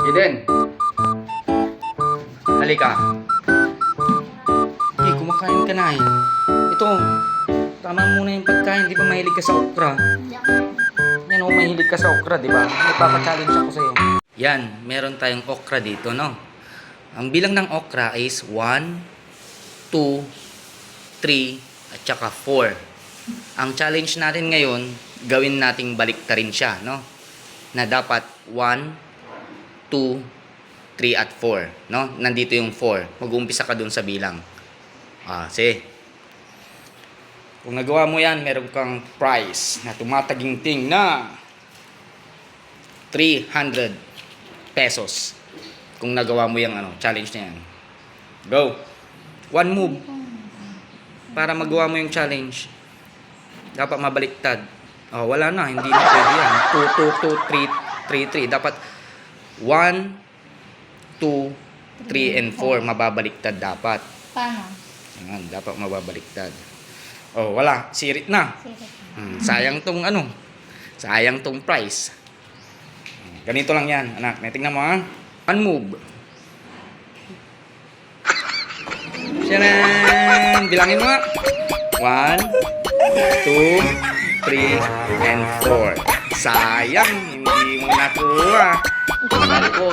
Eden, halika. Okay, kumakain ka na eh. Ito, tama muna yung pagkain. Di ba mahilig ka sa okra? Yan o, mahilig ka sa okra, di ba? May papachallenge ako sa'yo. Yan, meron tayong okra dito, no? Ang bilang ng okra is 1, 2, 3, at saka 4. Ang challenge natin ngayon, gawin nating baliktarin siya, no? Na dapat 1, 2, 3 at 4, no? Nandito yung 4. Mag-uumpisa ka dun sa bilang. Sige. Kung nagawa mo yan, meron kang prize na tumataginting na 300 pesos. Kung nagawa mo yung challenge na yan. Go! One move. Para magawa mo yung challenge. Dapat mabaliktad. Wala na. Hindi na pwede yan. 2, 2, 2, 3, 3, 3. Dapat 1, 2, 3, and 4. Mababaliktad dapat. Paano? Yan, dapat mababaliktad. Wala. Sirit na. Sayang tong sayang tong price. Ganito lang yan, anak. Tingnan mo ha. One move. Shanan! Bilangin mo ha. 1, 2, 3, and 4. Sayang, hindi mo nakuha. Sabi ko